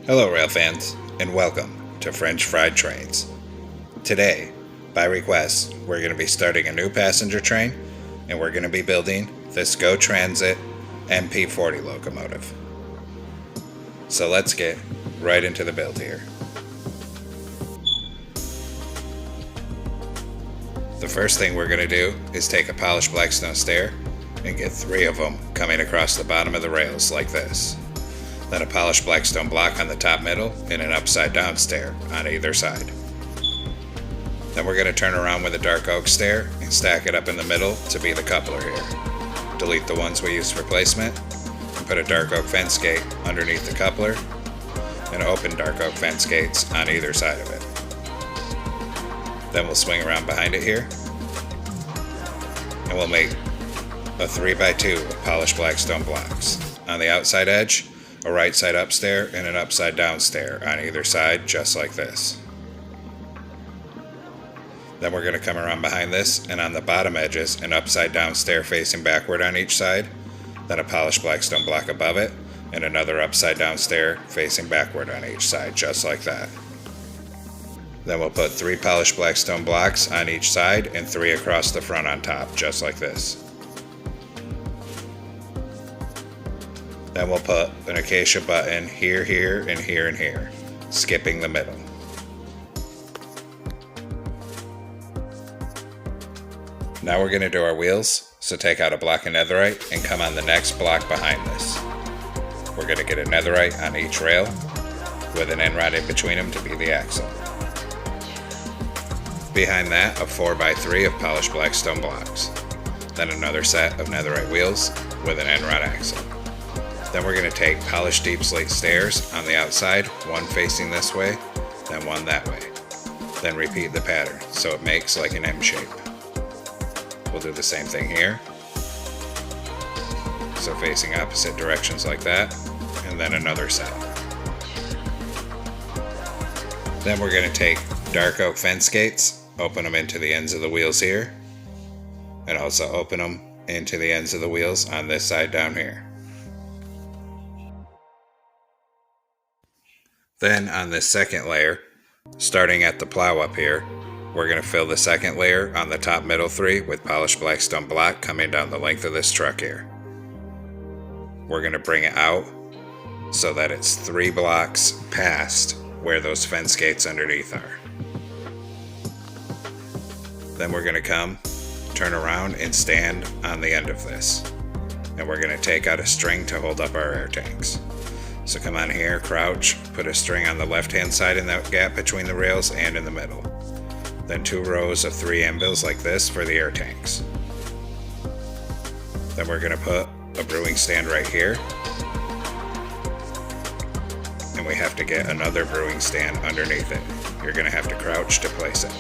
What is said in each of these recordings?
Hello rail fans, and welcome to French Fried Trains. Today, by request, we're going to be starting a new passenger train, and we're going to be building this Go Transit MP40 locomotive. So let's get right into the build here. The first thing we're going to do is take a polished blackstone stair and get 3 of them coming across the bottom of the rails like this. Then a polished blackstone block on the top middle and an upside down stair on either side. Then we're going to turn around with a dark oak stair and stack it up in the middle to be the coupler here. Delete the ones we used for placement and put a dark oak fence gate underneath the coupler and open dark oak fence gates on either side of it. Then we'll swing around behind it here and we'll make a 3x2 of polished blackstone blocks. On the outside edge, a right side up stair and an upside down stair on either side, just like this. Then we're going to come around behind this, and on the bottom edges, an upside down stair facing backward on each side, then a polished blackstone block above it, and another upside down stair facing backward on each side, just like that. Then we'll put 3 polished blackstone blocks on each side and 3 across the front on top, just like this. Then we'll put an acacia button here, here, and here, and here, skipping the middle. Now we're going to do our wheels, so take out a block of netherite and come on the next block behind this. We're going to get a netherite on each rail with an end rod in between them to be the axle. Behind that, a 4x3 of polished blackstone blocks. Then another set of netherite wheels with an end rod axle. Then we're going to take polished deep slate stairs on the outside, one facing this way, then one that way. Then repeat the pattern so it makes like an M shape. We'll do the same thing here. So facing opposite directions like that, and then another set. Then we're going to take dark oak fence gates, open them into the ends of the wheels here, and also open them into the ends of the wheels on this side down here. Then on this second layer, starting at the plow up here, we're going to fill the second layer on the top middle 3 with polished blackstone block coming down the length of this truck here. We're going to bring it out so that it's 3 blocks past where those fence gates underneath are. Then we're going to come, turn around and stand on the end of this. And we're going to take out a string to hold up our air tanks. So come on here, crouch, put a string on the left hand side in that gap between the rails and in the middle. Then 2 rows of 3 anvils like this for the air tanks. Then we're going to put a brewing stand right here. And we have to get another brewing stand underneath it. You're going to have to crouch to place it.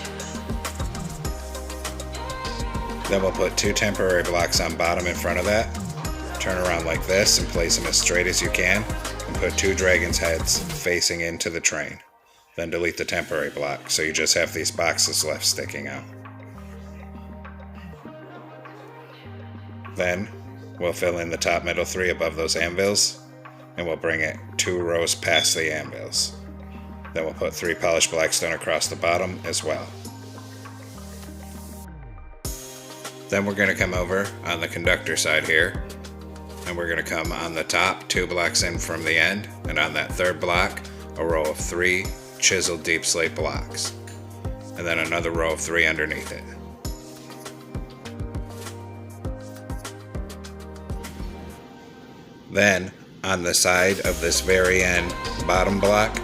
Then we'll put 2 temporary blocks on bottom in front of that. Turn around like this and place them as straight as you can. And put 2 dragon's heads facing into the train. Then delete the temporary block, so you just have these boxes left sticking out. Then we'll fill in the top middle 3 above those anvils, and we'll bring it 2 rows past the anvils. Then we'll put 3 polished blackstone across the bottom as well. Then we're going to come over on the conductor side here, and we're going to come on the top 2 blocks in from the end, and on that 3rd block, a row of 3 chiseled deep slate blocks, and then another row of 3 underneath it. Then, on the side of this very end bottom block,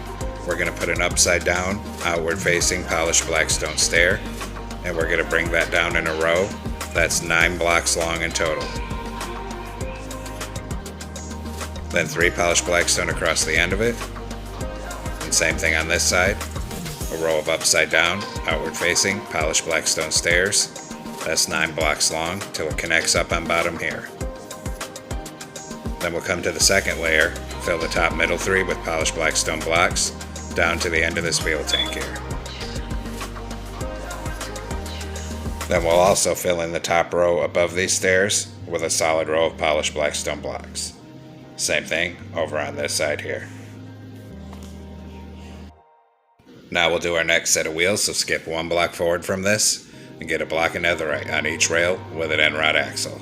we're going to put an upside down, outward facing polished blackstone stair, and we're going to bring that down in a row. That's 9 blocks long in total. Then 3 polished blackstone across the end of it. And same thing on this side. A row of upside down, outward facing, polished blackstone stairs. That's 9 blocks long till it connects up on bottom here. Then we'll come to the second layer, fill the top middle 3 with polished blackstone blocks, down to the end of this fuel tank here. Then we'll also fill in the top row above these stairs with a solid row of polished blackstone blocks. Same thing over on this side here. Now we'll do our next set of wheels, so skip one block forward from this and get a block of netherite on each rail with an end rod axle.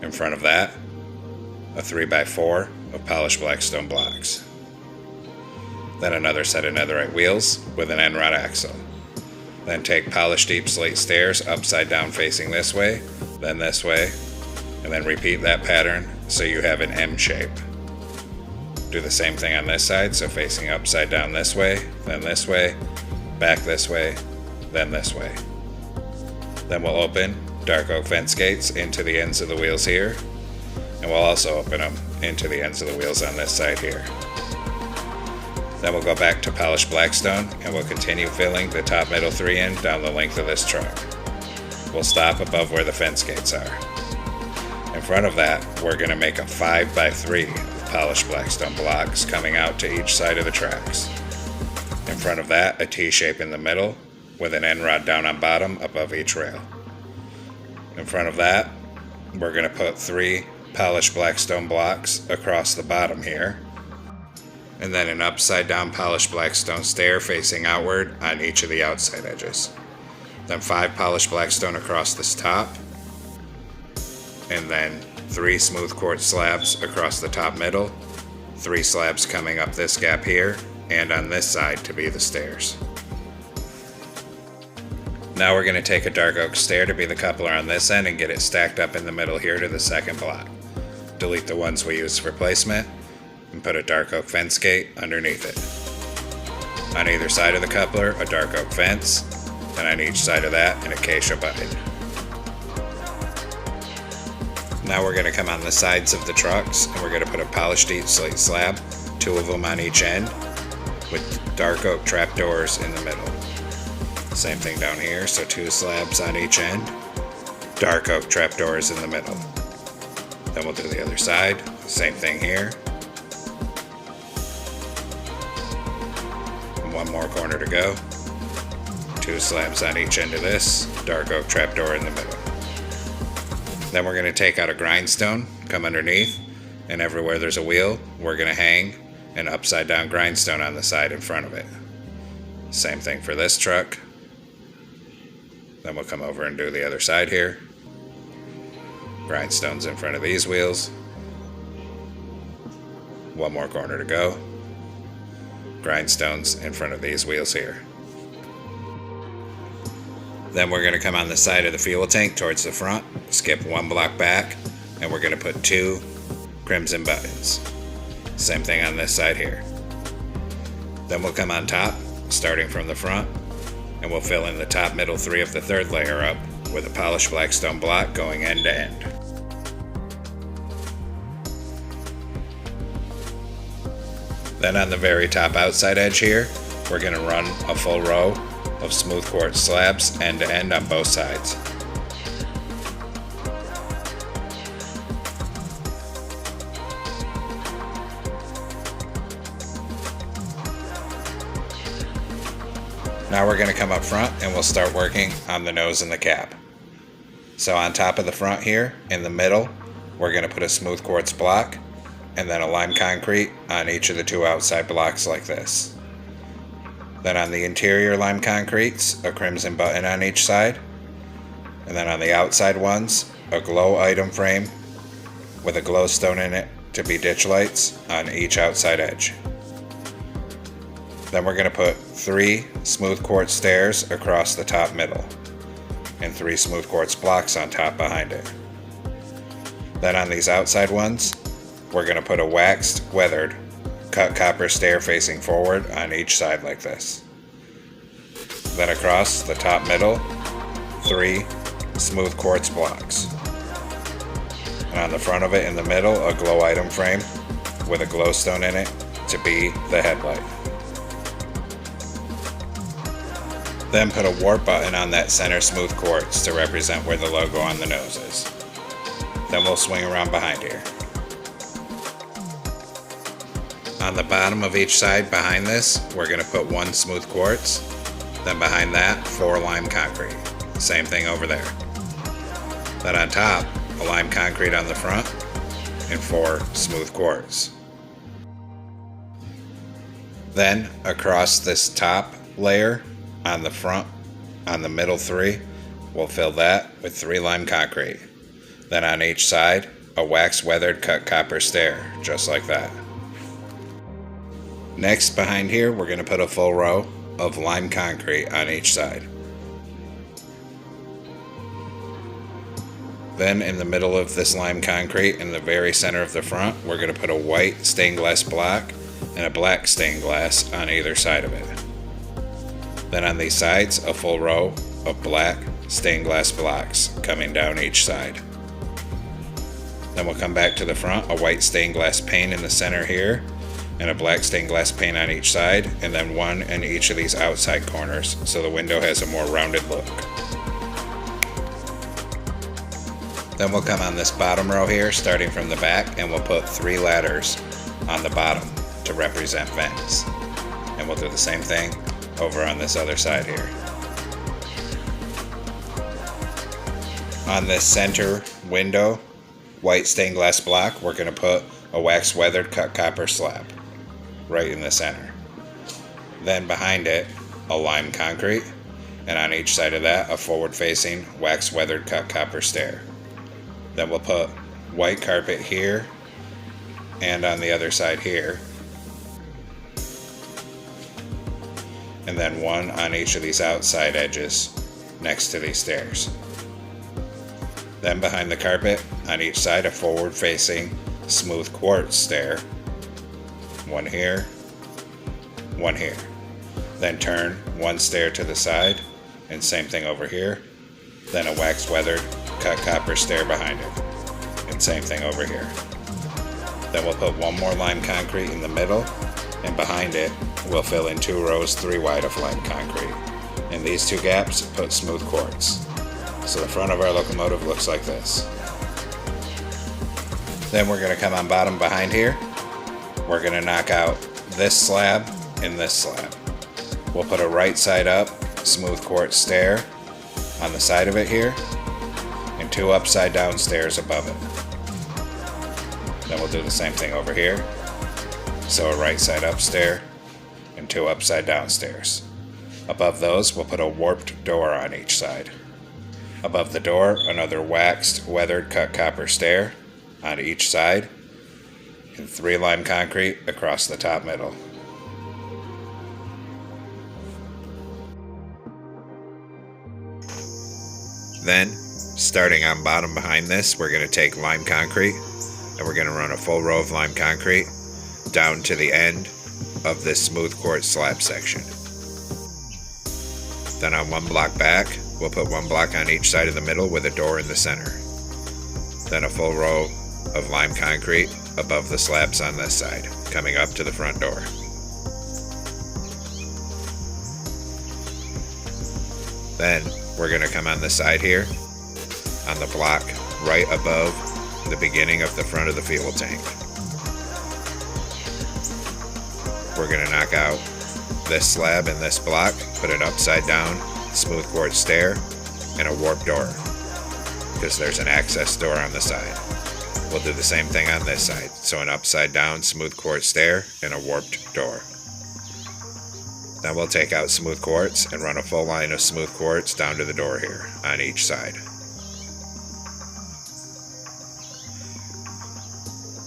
In front of that, a 3x4 of polished blackstone blocks. Then another set of netherite wheels with an end rod axle. Then take polished deep slate stairs upside down facing this way, and then repeat that pattern so you have an M shape. Do the same thing on this side, so facing upside down this way, back this way, then this way. Then we'll open dark oak fence gates into the ends of the wheels here, and we'll also open them into the ends of the wheels on this side here. Then we'll go back to polished blackstone and we'll continue filling the top middle 3 in down the length of this truck. We'll stop above where the fence gates are. In front of that, we're going to make a 5x3 of polished blackstone blocks coming out to each side of the tracks. In front of that, a T-shape in the middle with an end rod down on bottom above each rail. In front of that, we're going to put 3 polished blackstone blocks across the bottom here, and then an upside down polished blackstone stair facing outward on each of the outside edges. Then 5 polished blackstone across this top, and then 3 smooth quartz slabs across the top middle, 3 slabs coming up this gap here and on this side to be the stairs. Now we're going to take a dark oak stair to be the coupler on this end and get it stacked up in the middle here to the second block. Delete the ones we used for placement and put a dark oak fence gate underneath it. On either side of the coupler, a dark oak fence, and on each side of that, an acacia button. Now we're going to come on the sides of the trucks and we're going to put a polished deep slate slab, 2 of them on each end, with dark oak trapdoors in the middle. Same thing down here, so 2 slabs on each end, dark oak trapdoors in the middle. Then we'll do the other side, same thing here. And 1 more corner to go. 2 slabs on each end of this, dark oak trapdoor in the middle. Then we're going to take out a grindstone, come underneath, and everywhere there's a wheel, we're going to hang an upside down grindstone on the side in front of it. Same thing for this truck. Then we'll come over and do the other side here. Grindstones in front of these wheels. 1 more corner to go. Grindstones in front of these wheels here. Then we're going to come on the side of the fuel tank towards the front, skip 1 block back, and we're going to put 2 crimson buttons. Same thing on this side here. Then we'll come on top, starting from the front, and we'll fill in the top middle 3 of the 3rd layer up with a polished blackstone block going end to end. Then on the very top outside edge here, we're going to run a full row of smooth quartz slabs end to end on both sides. Now we're going to come up front and we'll start working on the nose and the cap. So on top of the front here, in the middle, we're going to put a smooth quartz block and then a lime concrete on each of the 2 outside blocks like this. Then on the interior lime concretes, a crimson button on each side. And then on the outside ones, a glow item frame with a glowstone in it to be ditch lights on each outside edge. Then we're going to put 3 smooth quartz stairs across the top middle and 3 smooth quartz blocks on top behind it. Then on these outside ones, we're going to put a waxed, weathered, cut copper stair facing forward on each side like this. Then across the top middle, 3 smooth quartz blocks. And on the front of it in the middle, a glow item frame with a glowstone in it to be the headlight. Then put a warp button on that center smooth quartz to represent where the logo on the nose is. Then we'll swing around behind here. On the bottom of each side behind this, we're going to put 1 smooth quartz. Then behind that, 4 lime concrete. Same thing over there. Then on top, a lime concrete on the front and 4 smooth quartz. Then across this top layer on the front, on the middle three, we'll fill that with 3 lime concrete. Then on each side, a wax weathered cut copper stair, just like that. Next, behind here, we're going to put a full row of lime concrete on each side. Then in the middle of this lime concrete, in the very center of the front, we're going to put a white stained glass block and a black stained glass on either side of it. Then on these sides, a full row of black stained glass blocks coming down each side. Then we'll come back to the front, a white stained glass pane in the center here, and a black stained glass pane on each side, and then one in each of these outside corners, so the window has a more rounded look. Then we'll come on this bottom row here, starting from the back, and we'll put 3 ladders on the bottom to represent vents. And we'll do the same thing over on this other side here. On this center window, white stained glass block, we're going to put a wax weathered cut copper slab right in the center. Then behind it, a lime concrete, and on each side of that, a forward facing wax weathered cut copper stair. Then we'll put white carpet here and on the other side here, and then one on each of these outside edges next to these stairs. Then behind the carpet, on each side, a forward facing smooth quartz stair. One here, one here. Then turn one stair to the side, and same thing over here. Then a wax weathered cut copper stair behind it, and same thing over here. Then we'll put one more lime concrete in the middle, and behind it we'll fill in 2 rows 3 wide of lime concrete. In these 2 gaps, put smooth quartz. So the front of our locomotive looks like this. Then we're going to come on bottom behind here. We're going to knock out this slab and this slab. We'll put a right side up smooth quartz stair on the side of it here, and 2 upside down stairs above it. Then we'll do the same thing over here. So a right side up stair and 2 upside down stairs. Above those, we'll put a warped door on each side. Above the door, another waxed weathered cut copper stair on each side, and 3 lime concrete across the top middle. Then, starting on bottom behind this, we're going to take lime concrete, and we're going to run a full row of lime concrete down to the end of this smooth quartz slab section. Then on 1 block back, we'll put 1 block on each side of the middle with a door in the center. Then a full row of lime concrete above the slabs on this side, coming up to the front door. Then we're going to come on the side here, on the block right above the beginning of the front of the fuel tank. We're going to knock out this slab and this block, put an upside down smooth quartz stair and a warped door, because there's an access door on the side. We'll do the same thing on this side, so an upside down smooth quartz stair and a warped door. Then we'll take out smooth quartz and run a full line of smooth quartz down to the door here on each side.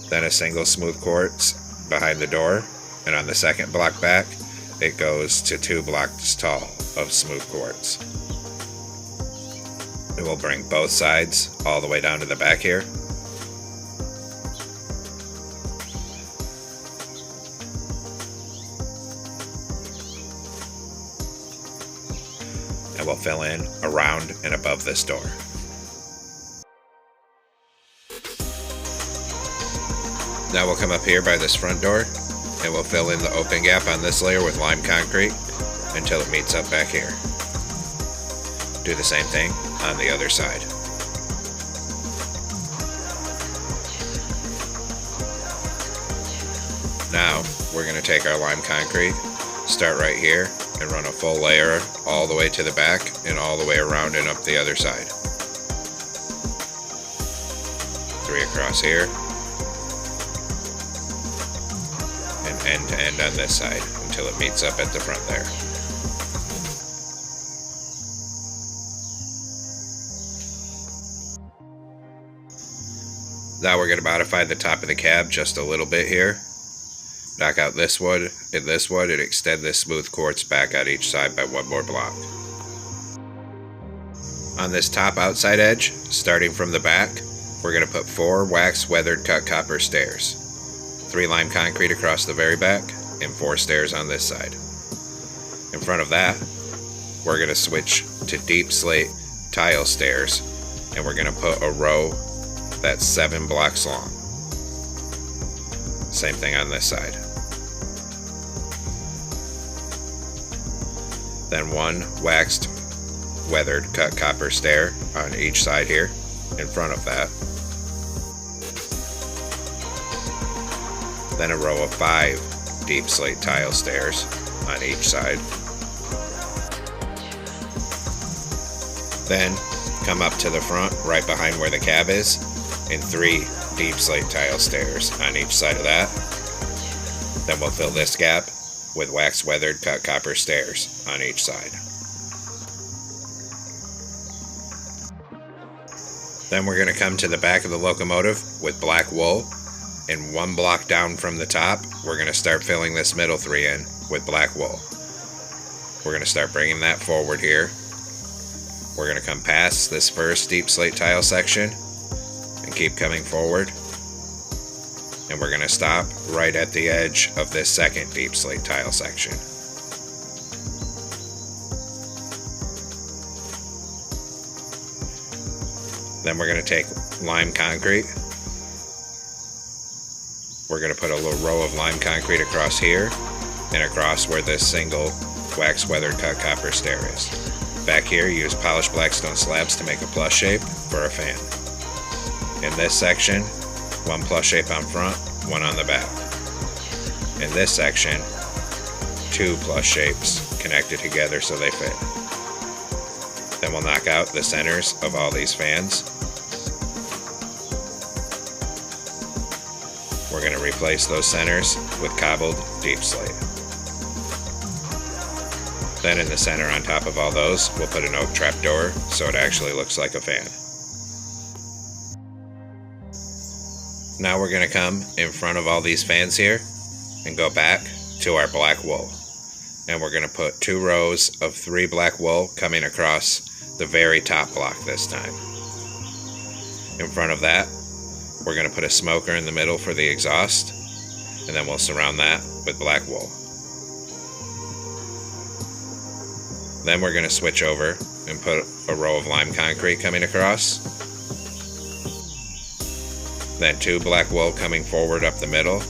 Then a single smooth quartz behind the door, and on the second block back, it goes to 2 blocks tall of smooth quartz. It will bring both sides all the way down to the back here. And we'll fill in around and above this door. Now we'll come up here by this front door, and we'll fill in the open gap on this layer with lime concrete until it meets up back here. Do the same thing on the other side. Now we're going to take our lime concrete, start right here, and run a full layer all the way to the back and all the way around and up the other side. 3 across here, and end to end on this side until it meets up at the front there. Now we're going to modify the top of the cab just a little bit here. Knock out this wood and extend this smooth quartz back on each side by one more block. On this top outside edge, starting from the back, we're going to put 4 wax weathered cut copper stairs. 3 lime concrete across the very back and 4 stairs on this side. In front of that, we're going to switch to deep slate tile stairs, and we're going to put a row that's 7 blocks long. Same thing on this side. Then 1 waxed weathered cut copper stair on each side here in front of that. Then a row of 5 deep slate tile stairs on each side. Then come up to the front right behind where the cab is and 3 deep slate tile stairs on each side of that. Then we'll fill this gap with wax weathered cut copper stairs on each side. Then we're going to come to the back of the locomotive with black wool, and 1 block down from the top, we're going to start filling this middle 3 in with black wool. We're going to start bringing that forward here. We're going to come past this first deep slate tile section and keep coming forward. And we're going to stop right at the edge of this second deep slate tile section. Then we're going to take lime concrete. We're going to put a little row of lime concrete across here and across where this single wax weathered cut copper stair is. Back here, use polished blackstone slabs to make a plus shape for a fan. In this section, 1 plus shape on front, 1 on the back. In this section, 2 plus shapes connected together so they fit. Then we'll knock out the centers of all these fans. We're going to replace those centers with cobbled deep slate. Then in the center on top of all those, we'll put an oak trapdoor so it actually looks like a fan. Now we're going to come in front of all these fans here and go back to our black wool. And we're going to put 2 rows of 3 black wool coming across the very top block this time. In front of that, we're going to put a smoker in the middle for the exhaust, and then we'll surround that with black wool. Then we're going to switch over and put a row of lime concrete coming across. Then 2 black wool coming forward up the middle,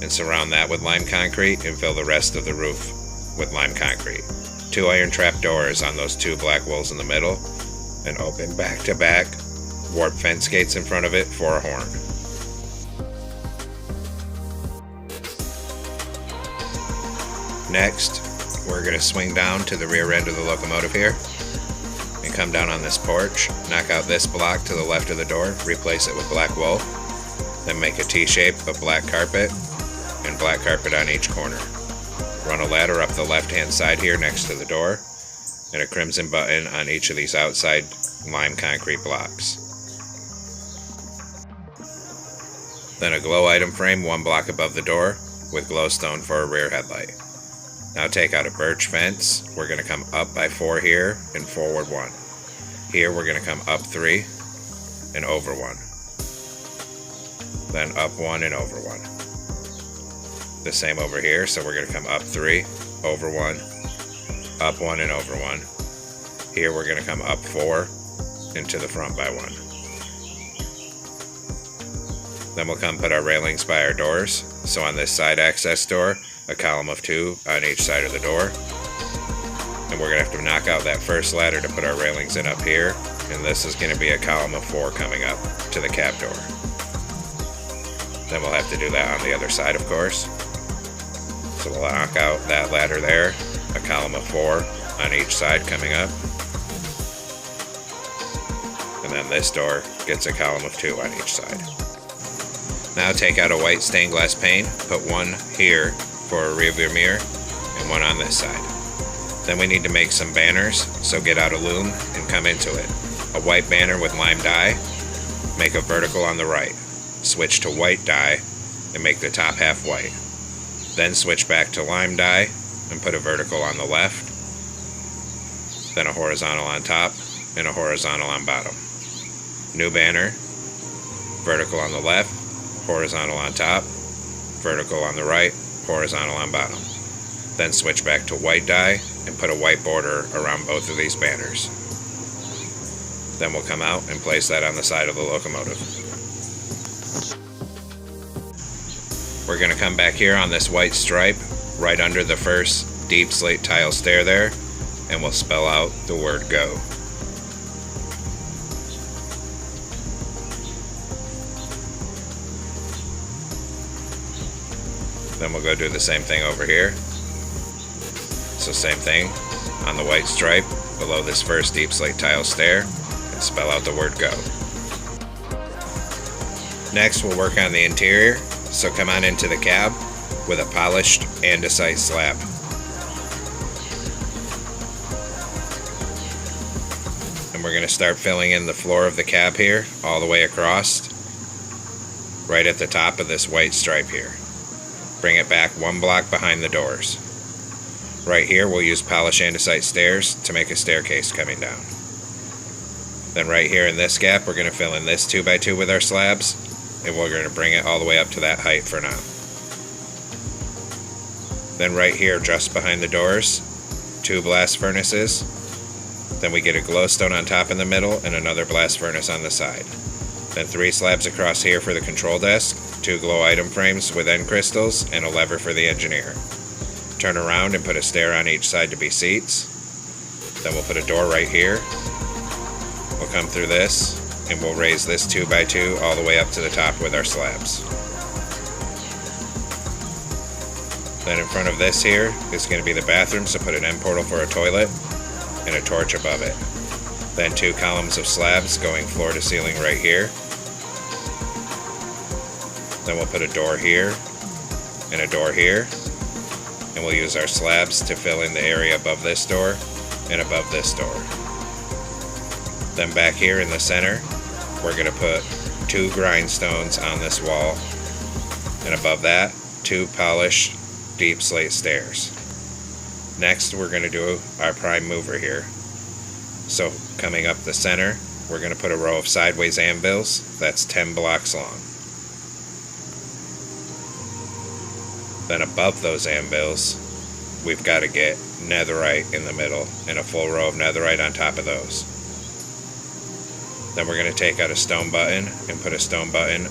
and surround that with lime concrete and fill the rest of the roof with lime concrete. 2 iron trap doors on those 2 black wools in the middle, and open back to back warp fence gates in front of it for a horn. Next, we're going to swing down to the rear end of the locomotive here and come down on this porch, knock out this block to the left of the door, replace it with black wool, then make a T-shape of black carpet and black carpet on each corner. Run a ladder up the left-hand side here next to the door and a crimson button on each of these outside lime concrete blocks. Then a glow item frame 1 block above the door with glowstone for a rear headlight. Now take out a birch fence. We're going to come up by 4 here and forward 1. Here we're going to come up 3 and over 1. Then up 1 and over 1. The same over here, so we're going to come up 3, over 1, up 1 and over 1. Here we're going to come up 4 and to the front by 1. Then we'll come put our railings by our doors. So on this side access door, a column of 2 on each side of the door. And we're going to have to knock out that first ladder to put our railings in up here. And this is going to be a column of 4 coming up to the cab door. Then we'll have to do that on the other side, of course. So we'll knock out that ladder there, a column of 4 on each side coming up. And then this door gets a column of 2 on each side. Now take out a white stained glass pane, put 1 here for a rear view mirror, and one on this side. Then we need to make some banners, so get out a loom and come into it. A white banner with lime dye, make a vertical on the right. Switch to white dye and make the top half white. Then switch back to lime dye and put a vertical on the left, then a horizontal on top and a horizontal on bottom. New banner, vertical on the left, horizontal on top, vertical on the right, horizontal on bottom. Then switch back to white dye and put a white border around both of these banners. Then we'll come out and place that on the side of the locomotive. We're going to come back here on this white stripe right under the first deep slate tile stair there, and we'll spell out the word Go. Then we'll go do the same thing over here. So same thing on the white stripe below this first deep slate tile stair, and spell out the word Go. Next we'll work on the interior, so come on into the cab with a polished andesite slab. And we're going to start filling in the floor of the cab here all the way across, right at the top of this white stripe here. Bring it back 1 block behind the doors. Right here we'll use polished andesite stairs to make a staircase coming down. Then right here in this gap we're going to fill in this 2x2 with our slabs, and we're going to bring it all the way up to that height for now. Then right here just behind the doors, 2 blast furnaces. Then we get a glowstone on top in the middle and another blast furnace on the side. Then 3 slabs across here for the control desk, 2 glow item frames with end crystals, and a lever for the engineer. Turn around and put a stair on each side to be seats. Then we'll put a door right here. We'll come through this, and we'll raise this 2x2 all the way up to the top with our slabs. Then in front of this here is going to be the bathroom, so put an end portal for a toilet and a torch above it. Then 2 columns of slabs going floor to ceiling right here. Then we'll put a door here and a door here, and we'll use our slabs to fill in the area above this door and above this door. Then back here in the center we're going to put 2 grindstones on this wall, and above that 2 polished deep slate stairs. Next we're going to do our prime mover here. So coming up the center we're going to put a row of sideways anvils that's 10 blocks long. Then above those anvils we've got to get netherite in the middle and a full row of netherite on top of those. Then we're going to take out a stone button and put a stone button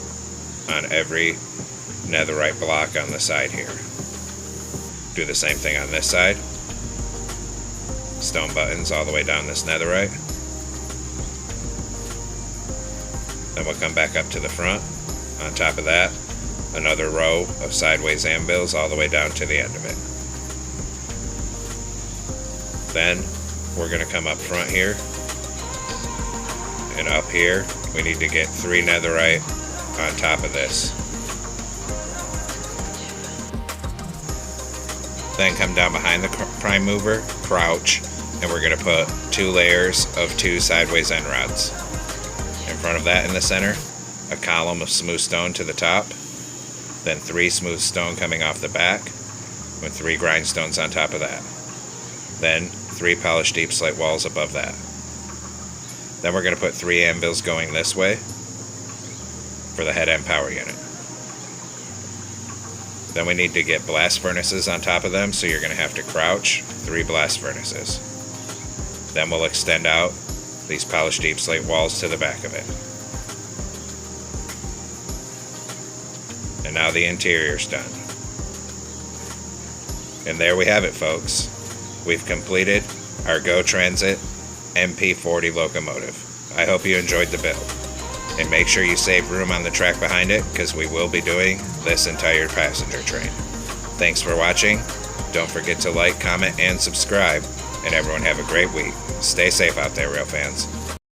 on every netherite block on the side here. Do the same thing on this side. Stone buttons all the way down this netherite. Then we'll come back up to the front. On top of that, another row of sideways anvils all the way down to the end of it. Then we're going to come up front here, and up here we need to get 3 netherite on top of this. Then come down behind the prime mover, crouch, and we're going to put 2 layers of 2 sideways end rods. In front of that in the center, a column of smooth stone to the top, then 3 smooth stone coming off the back with 3 grindstones on top of that. Then 3 polished deep slate walls above that. Then we're going to put 3 anvils going this way for the head end power unit. Then we need to get blast furnaces on top of them, so you're going to have to crouch 3 blast furnaces. Then we'll extend out these polished deep slate walls to the back of it. And now the interior's done. And there we have it, folks. We've completed our Go Transit MP40 locomotive. I hope you enjoyed the build. And make sure you save room on the track behind it, because we will be doing this entire passenger train. Thanks for watching. Don't forget to like, comment, and subscribe. And everyone have a great week. Stay safe out there, rail fans.